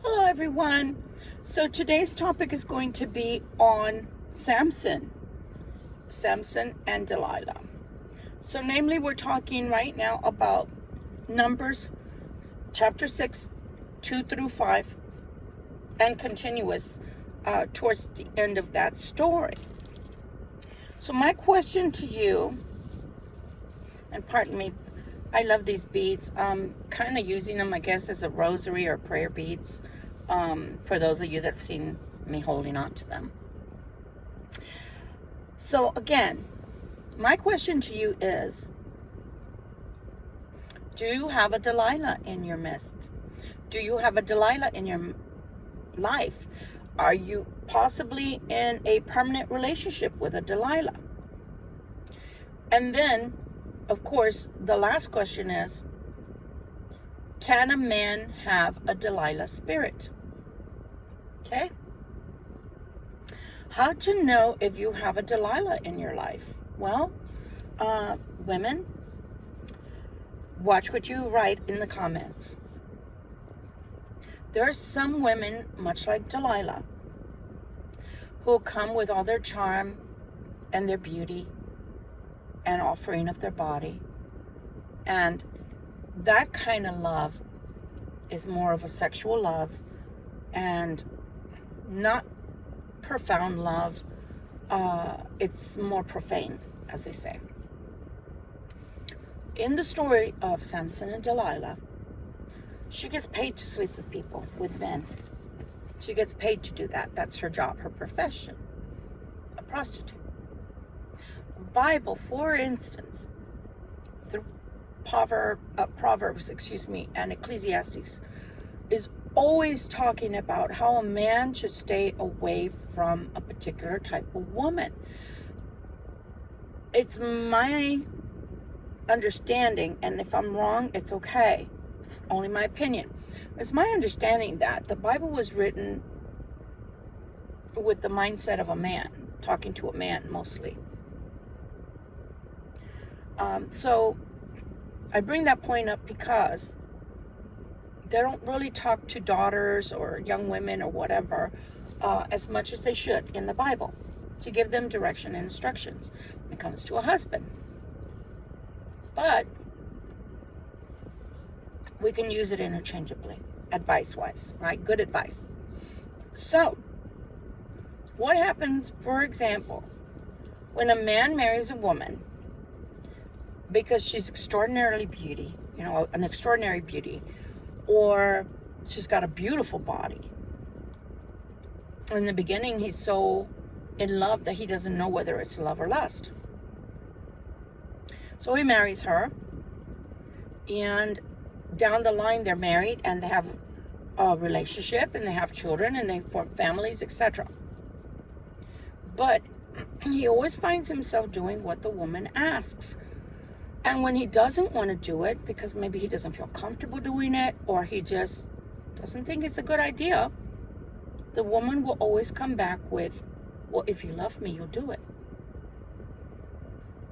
Hello everyone. So today's topic is going to be on Samson and Delilah. So namely we're talking right now about Numbers chapter 6, 2 through 5 and continuous towards the end of that story. So my question to you, and pardon me, I love these beads. Kind of using them, I guess, as a rosary or prayer beads. For those of you that have seen me holding on to them. So again, my question to you is, do you have a Delilah in your midst? Do you have a Delilah in your life? Are you possibly in a permanent relationship with a Delilah? And then, of course, the last question is, can a man have a Delilah spirit? Okay? How to know if you have a Delilah in your life? Well, women, watch what you write in the comments. There are some women, much like Delilah, who come with all their charm and their beauty and offering of their body. And that kind of love is more of a sexual love and not profound love. It's more profane, as they say. In the story of Samson and Delilah, she gets paid to sleep with people, with men. She gets paid to do that. That's her job, her profession. A prostitute. Bible, for instance, the Proverbs, and Ecclesiastes is always talking about how a man should stay away from a particular type of woman. It's my understanding, and if I'm wrong, it's okay. It's only my opinion. It's my understanding that the Bible was written with the mindset of a man, talking to a man mostly. So I bring that point up because they don't really talk to daughters or young women or whatever as much as they should in the Bible to give them direction and instructions when it comes to a husband. But we can use it interchangeably, advice-wise, right? Good advice. So, what happens, for example, when a man marries a woman because she's extraordinarily beauty, an extraordinary beauty, or she's got a beautiful body. In the beginning, he's so in love that he doesn't know whether it's love or lust. So he marries her, and down the line, they're married, and they have a relationship, and they have children, and they form families, etc. But he always finds himself doing what the woman asks. And when he doesn't want to do it, because maybe he doesn't feel comfortable doing it, or he just doesn't think it's a good idea, the woman will always come back with, well, if you love me, you'll do it.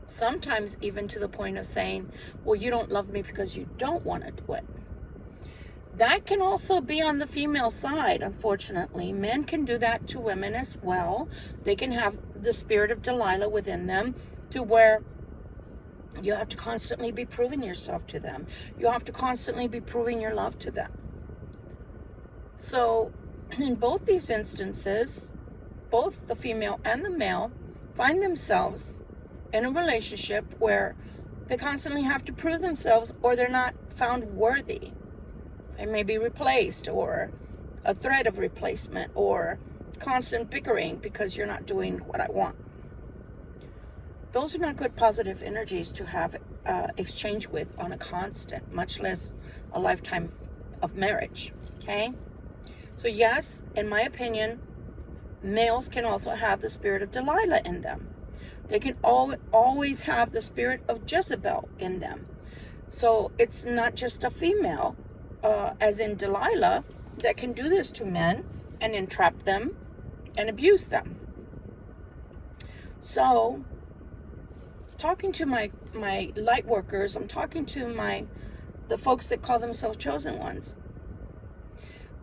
Sometimes even to the point of saying, well, you don't love me because you don't want to do it. That can also be on the female side, unfortunately. Men can do that to women as well. They can have the spirit of Delilah within them to where you have to constantly be proving yourself to them. You have to constantly be proving your love to them. So in both these instances, both the female and the male find themselves in a relationship where they constantly have to prove themselves, or they're not found worthy. They may be replaced, or a threat of replacement, or constant bickering because you're not doing what I want. Those are not good positive energies to have exchange with on a constant, much less a lifetime of marriage, okay? So yes, in my opinion, males can also have the spirit of Delilah in them. They can always have the spirit of Jezebel in them. So it's not just a female, as in Delilah, that can do this to men and entrap them and abuse them. So talking to my light workers, I'm talking to the folks that call themselves chosen ones.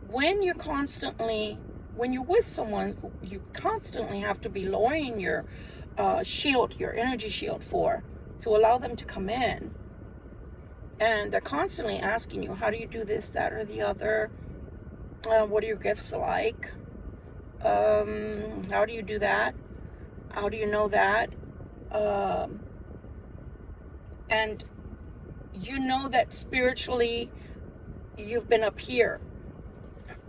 when you're with someone who you constantly have to be lowering your shield, your energy shield to allow them to come in, and they're constantly asking you, how do you do this, that, or the other? What are your gifts like? How do you do that? How do you know that? And you know that spiritually you've been up here,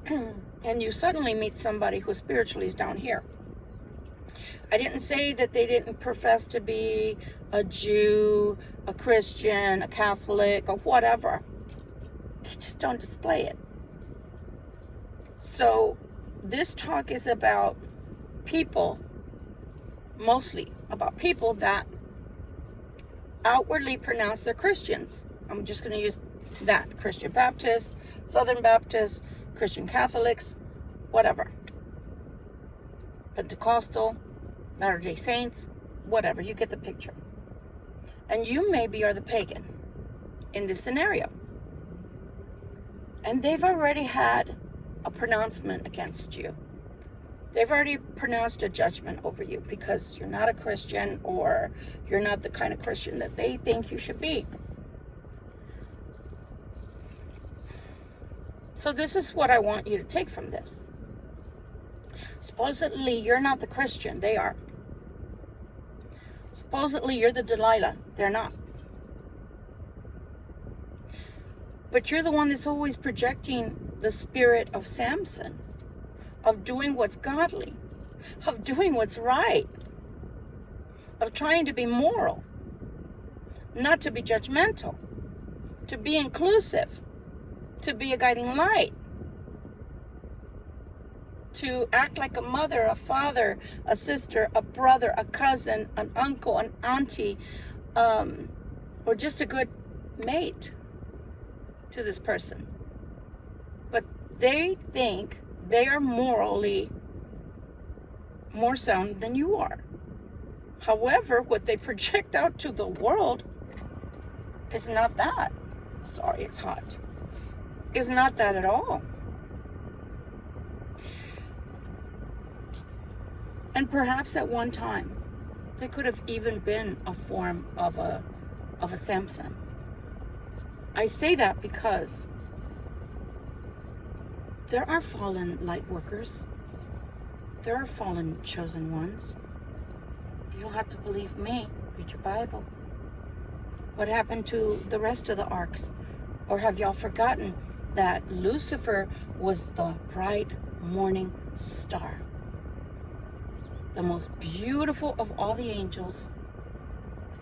and you suddenly meet somebody who spiritually is down here. I didn't say that they didn't profess to be a Jew, a Christian, a Catholic, or whatever. They just don't display it. So this talk is about people, mostly about people that outwardly pronounce they're Christians. I'm just going to use that. Christian Baptists, Southern Baptists, Christian Catholics, whatever. Pentecostal, Latter-day Saints, whatever. You get the picture. And you maybe are the pagan in this scenario. And they've already had a pronouncement against you. They've already pronounced a judgment over you because you're not a Christian, or you're not the kind of Christian that they think you should be. So this is what I want you to take from this. Supposedly you're not the Christian, they are. Supposedly you're the Delilah, they're not. But you're the one that's always projecting the spirit of Samson, of doing what's godly, of doing what's right, of trying to be moral, not to be judgmental, to be inclusive, to be a guiding light, to act like a mother, a father, a sister, a brother, a cousin, an uncle, an auntie, or just a good mate to this person. But they think they are morally more sound than you are. However, what they project out to the world is not that. Sorry, it's hot. Is not that at all. And perhaps at one time, they could have even been a form of a Samson. I say that because there are fallen light workers. There are fallen chosen ones. You don't have to believe me. Read your Bible. What happened to the rest of the arcs? Or have y'all forgotten that Lucifer was the bright morning star? The most beautiful of all the angels,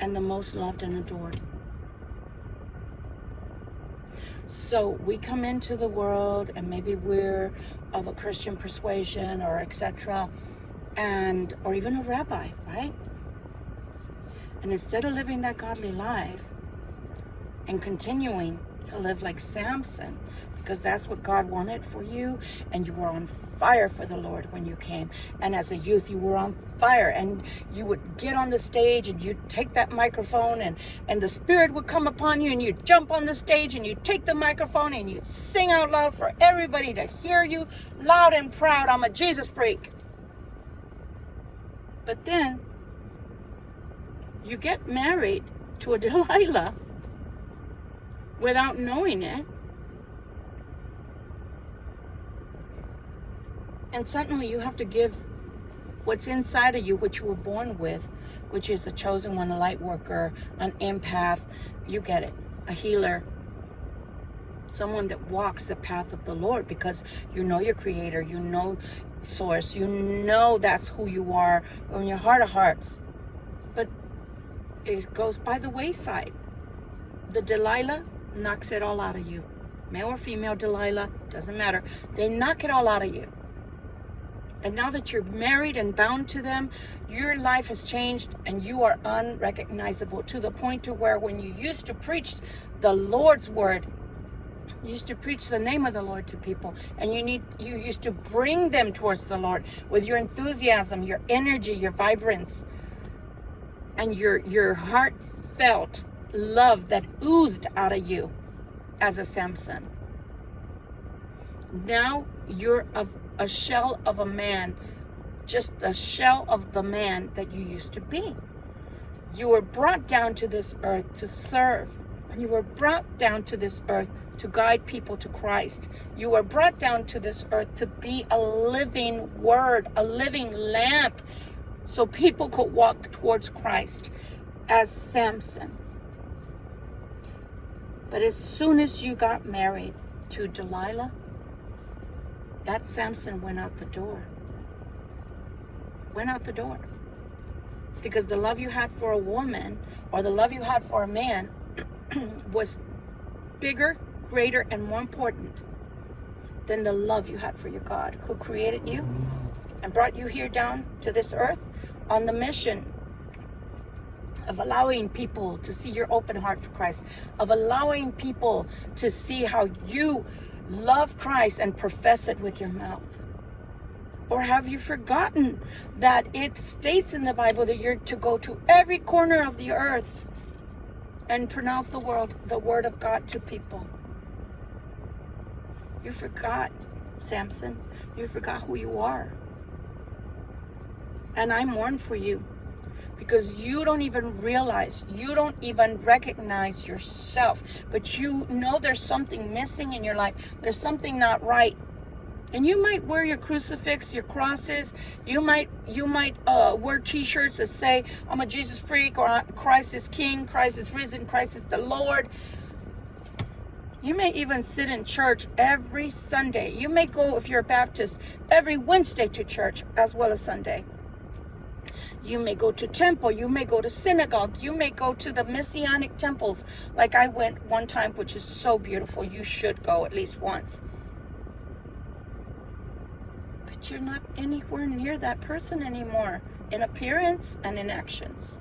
and the most loved and adored. So we come into the world, and maybe we're of a Christian persuasion, or etc., or even a rabbi, right? And instead of living that godly life and continuing to live like Samson, because that's what God wanted for you, and you were on fire for the Lord when you came, and as a youth you were on fire, and you would get on the stage and you'd take that microphone, and the Spirit would come upon you, and you'd jump on the stage and you'd take the microphone and you'd sing out loud for everybody to hear you, loud and proud, I'm a Jesus freak. But then you get married to a Delilah without knowing it, and suddenly you have to give what's inside of you, which you were born with, which is a chosen one, a light worker, an empath, you get it, a healer, someone that walks the path of the Lord, because you know your Creator, you know Source, you know that's who you are in your heart of hearts. But it goes by the wayside. The Delilah knocks it all out of you. Male or female Delilah, doesn't matter. They knock it all out of you. And now that you're married and bound to them, your life has changed and you are unrecognizable, to the point to where when you used to preach the Lord's word, you used to preach the name of the Lord to people, and you used to bring them towards the Lord with your enthusiasm, your energy, your vibrance, and your heartfelt love that oozed out of you as a Samson. Now you're a shell of a man, just a shell of the man that you used to be. You were brought down to this earth to serve. You were brought down to this earth to guide people to Christ. You were brought down to this earth to be a living word, a living lamp, so people could walk towards Christ as Samson. But as soon as you got married to Delilah, that Samson went out the door. Went out the door. Because the love you had for a woman, or the love you had for a man, was bigger, greater, and more important than the love you had for your God, who created you and brought you here down to this earth on the mission of allowing people to see your open heart for Christ, of allowing people to see how you love Christ and profess it with your mouth. Or have you forgotten that it states in the Bible that you're to go to every corner of the earth and pronounce the word of God to people? You forgot, Samson. You forgot who you are. And I mourn for you, because you don't even realize, you don't even recognize yourself, but you know there's something missing in your life. There's something not right. And you might wear your crucifix, your crosses. You might wear t-shirts that say, I'm a Jesus freak, or Christ is King, Christ is risen, Christ is the Lord. You may even sit in church every Sunday. You may go, if you're a Baptist, every Wednesday to church as well as Sunday. You may go to temple. You may go to synagogue. You may go to the Messianic temples, like I went one time, which is so beautiful. You should go at least once. But you're not anywhere near that person anymore, in appearance and in actions.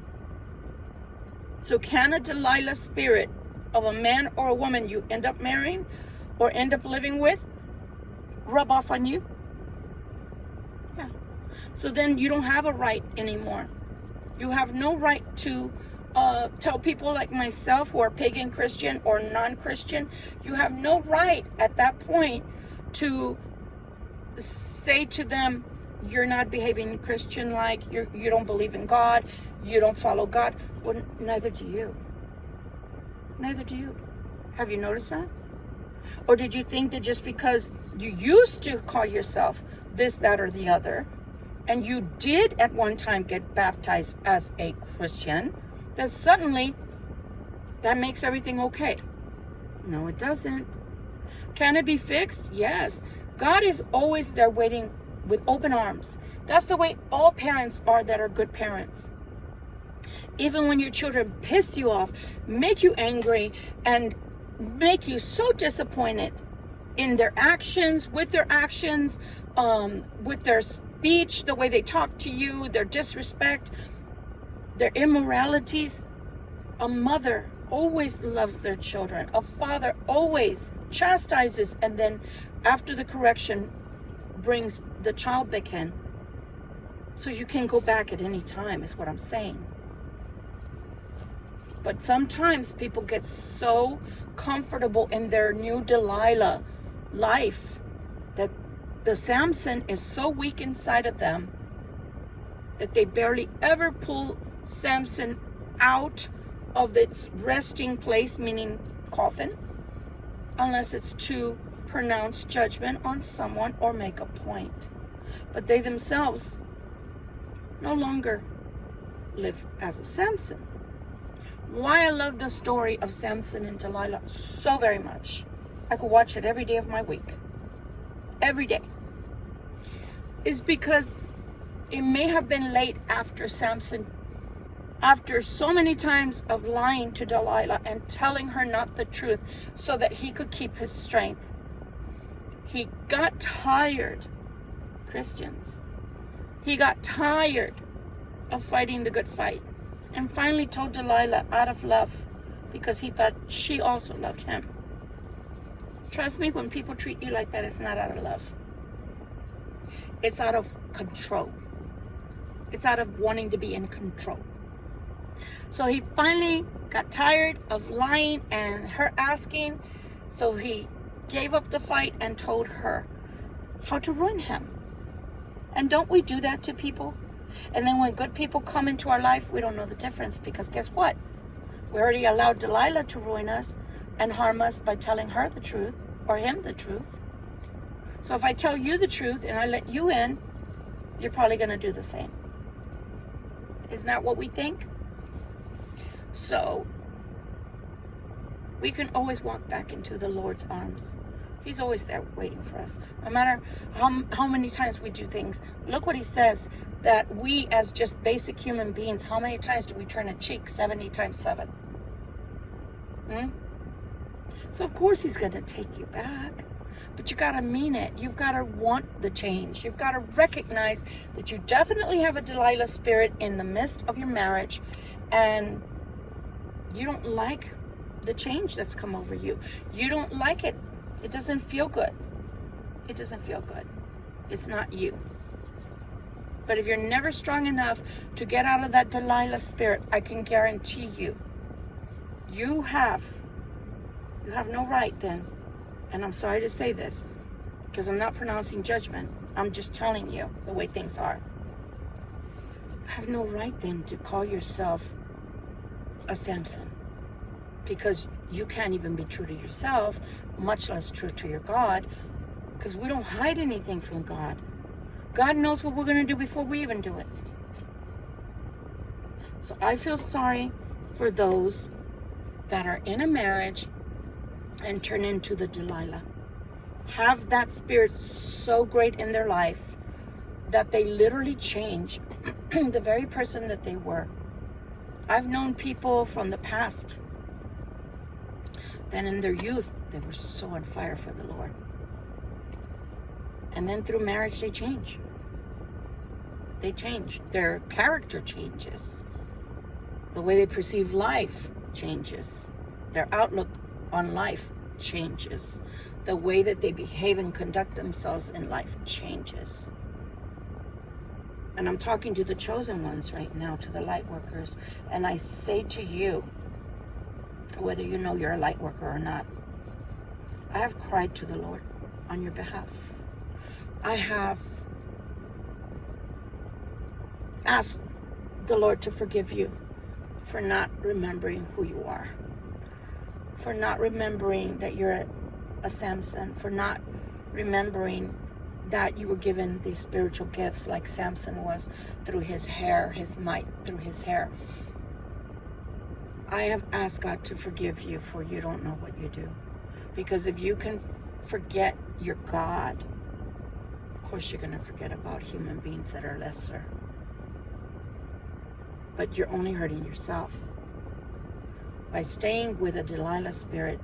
So can a Delilah spirit of a man or a woman you end up marrying or end up living with rub off on you? Yeah. So then you don't have a right anymore. You have no right to tell people like myself who are pagan Christian or non-Christian. You have no right at that point to say to them, you're not behaving Christian like, you don't believe in God, you don't follow God. Well, neither do you. Neither do you. Have you noticed that? Or did you think that just because you used to call yourself this, that, or the other, and you did at one time get baptized as a Christian, that suddenly that makes everything okay? No, it doesn't. Can it be fixed? Yes. God is always there waiting with open arms. That's the way all parents are that are good parents. Even when your children piss you off, make you angry, and make you so disappointed in their actions, with their speech, the way they talk to you, their disrespect, their immoralities. A mother always loves their children. A father always chastises, and then after the correction brings the child back in. So you can go back at any time, is what I'm saying. But sometimes people get so comfortable in their new Delilah life that the Samson is so weak inside of them that they barely ever pull Samson out of its resting place, meaning coffin, unless it's to pronounce judgment on someone or make a point. But they themselves no longer live as a Samson. Why I love the story of Samson and Delilah so very much, I could watch it every day of my week, every day, is because it may have been late after Samson, after so many times of lying to Delilah and telling her not the truth so that he could keep his strength. He got tired, Christians. He got tired of fighting the good fight, and finally told Delilah out of love, because he thought she also loved him. Trust me, when people treat you like that, it's not out of love. It's out of control. It's out of wanting to be in control. So he finally got tired of lying and her asking, so he gave up the fight and told her how to ruin him. And don't we do that to people? And then when good people come into our life, we don't know the difference, because guess what? We already allowed Delilah to ruin us and harm us by telling her the truth, or him the truth. So if I tell you the truth and I let you in, you're probably going to do the same. Isn't that what we think? So we can always walk back into the Lord's arms. He's always there waiting for us. No matter how many times we do things. Look what he says, that we as just basic human beings, how many times do we turn a cheek? 70 times 7. So of course he's going to take you back. But you got to mean it. You've got to want the change. You've got to recognize that you definitely have a Delilah spirit in the midst of your marriage, and you don't like the change that's come over you. You don't like it. It doesn't feel good. It doesn't feel good. It's not you. But if you're never strong enough to get out of that Delilah spirit, I can guarantee you, you have no right then. And I'm sorry to say this, because I'm not pronouncing judgment. I'm just telling you the way things are. You have no right then to call yourself a Samson, because you can't even be true to yourself, much less true to your God, because we don't hide anything from God. God knows what we're going to do before we even do it. So I feel sorry for those that are in a marriage and turn into the Delilah. Have that spirit so great in their life that they literally change the very person that they were. I've known people from the past that in their youth, they were so on fire for the Lord. And then through marriage, they change. They change. Their character changes. The way they perceive life changes. Their outlook on life changes. The way that they behave and conduct themselves in life changes. And I'm talking to the chosen ones right now, to the light workers. And I say to you, whether you know you're a light worker or not, I have cried to the Lord on your behalf. I have asked the Lord to forgive you for not remembering who you are, for not remembering that you're a Samson, for not remembering that you were given these spiritual gifts like Samson was through his hair, his might through his hair. I have asked God to forgive you, for you don't know what you do. Because if you can forget your God, of course you're going to forget about human beings that are lesser. But you're only hurting yourself. By staying with a Delilah spirit,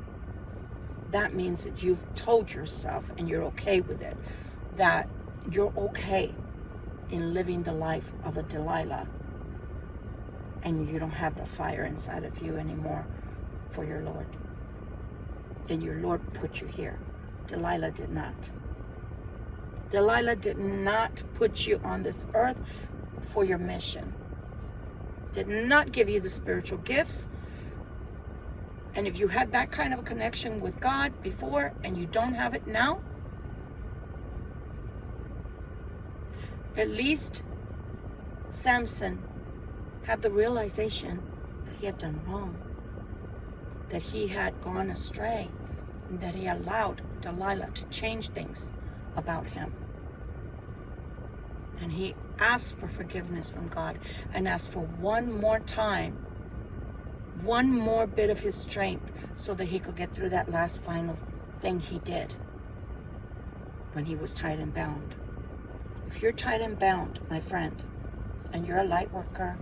that means that you've told yourself, and you're okay with it, that you're okay in living the life of a Delilah, and you don't have the fire inside of you anymore for your Lord. And your Lord put you here. Delilah did not. Delilah did not put you on this earth for your mission. Did not give you the spiritual gifts. And if you had that kind of a connection with God before and you don't have it now, at least Samson had the realization that he had done wrong, that he had gone astray, and that he allowed Delilah to change things about him. And he asked for forgiveness from God and asked for one more time, one more bit of his strength, so that he could get through that last final thing he did when he was tied and bound. If you're tied and bound, my friend, and you're a light worker,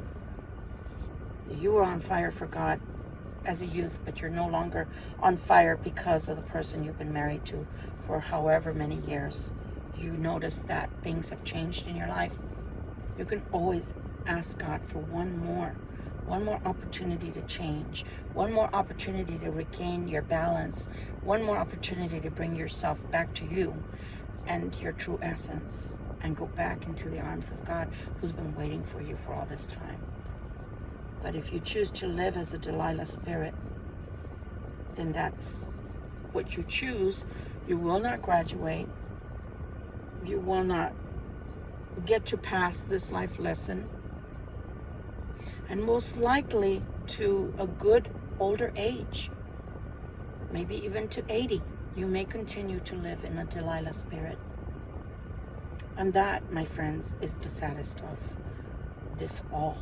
you were on fire for God as a youth, but you're no longer on fire because of the person you've been married to for however many years. You notice that things have changed in your life. You can always ask God for one more opportunity to change, one more opportunity to regain your balance, one more opportunity to bring yourself back to you and your true essence, and go back into the arms of God, who's been waiting for you for all this time. But if you choose to live as a Delilah spirit, then that's what you choose. You will not graduate. You will not get to pass this life lesson. And most likely to a good older age, maybe even to 80, you may continue to live in a Delilah spirit. And that, my friends, is the saddest of this all,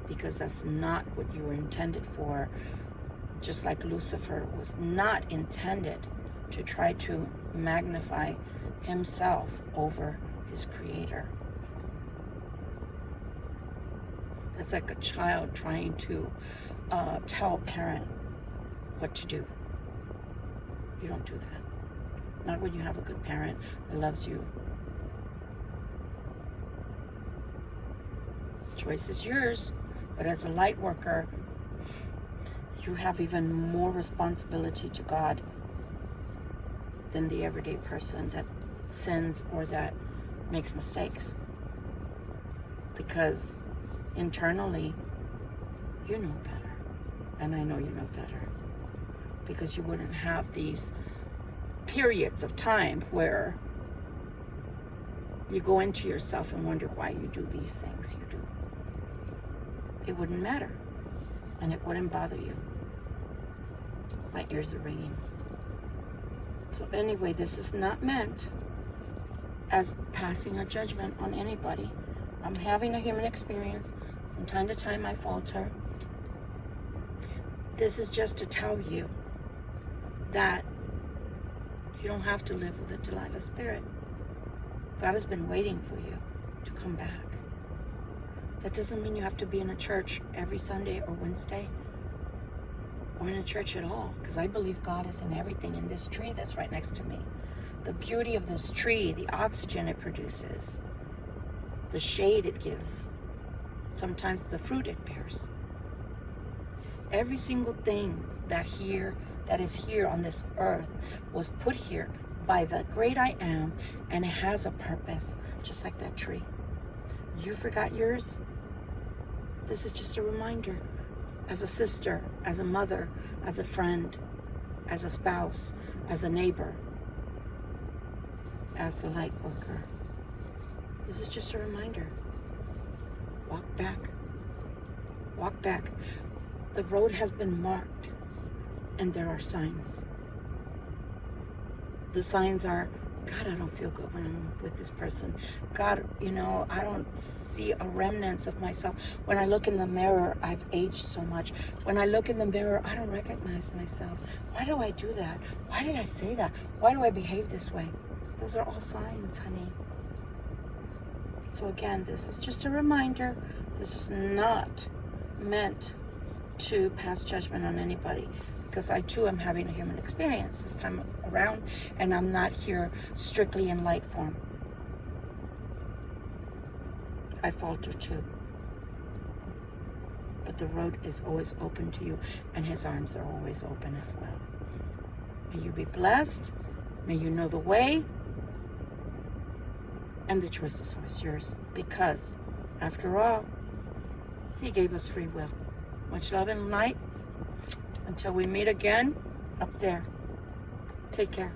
because that's not what you were intended for. Just like Lucifer was not intended to try to magnify himself over his creator. It's like a child trying to tell a parent what to do. You don't do that. Not when you have a good parent that loves you. Choice is yours, but as a light worker, you have even more responsibility to God than the everyday person that sins or that makes mistakes. Because internally, you know better. And I know you know better. Because you wouldn't have these periods of time where you go into yourself and wonder why you do these things you do. It wouldn't matter. And it wouldn't bother you. My ears are ringing. So anyway, this is not meant as passing a judgment on anybody. I'm having a human experience. From time to time I falter. This is just to tell you that you don't have to live with a Delilah spirit. God has been waiting for you to come back. That doesn't mean you have to be in a church every Sunday or Wednesday, or in a church at all, because I believe God is in everything. In this tree that's right next to me, the beauty of this tree, the oxygen it produces, the shade it gives, sometimes the fruit it bears. Every single thing that is here on this earth was put here by the great I am, and it has a purpose, just like that tree. You forgot yours? This is just a reminder. As a sister, as a mother, as a friend, as a spouse, as a neighbor, as the light worker. This is just a reminder. Walk back. Walk back. The road has been marked, and there are signs. The signs are, God, I don't feel good when I'm with this person. God, I don't see a remnants of myself. When I look in the mirror, I've aged so much. When I look in the mirror, I don't recognize myself. Why do I do that? Why did I say that? Why do I behave this way? Those are all signs, honey. So again, this is just a reminder. This is not meant to pass judgment on anybody, because I too am having a human experience this time around, and I'm not here strictly in light form. I falter too. But the road is always open to you, and his arms are always open as well. May you be blessed. May you know the way. And the choice is always yours, because after all, he gave us free will. Much love and light. Until we meet again up there. Take care.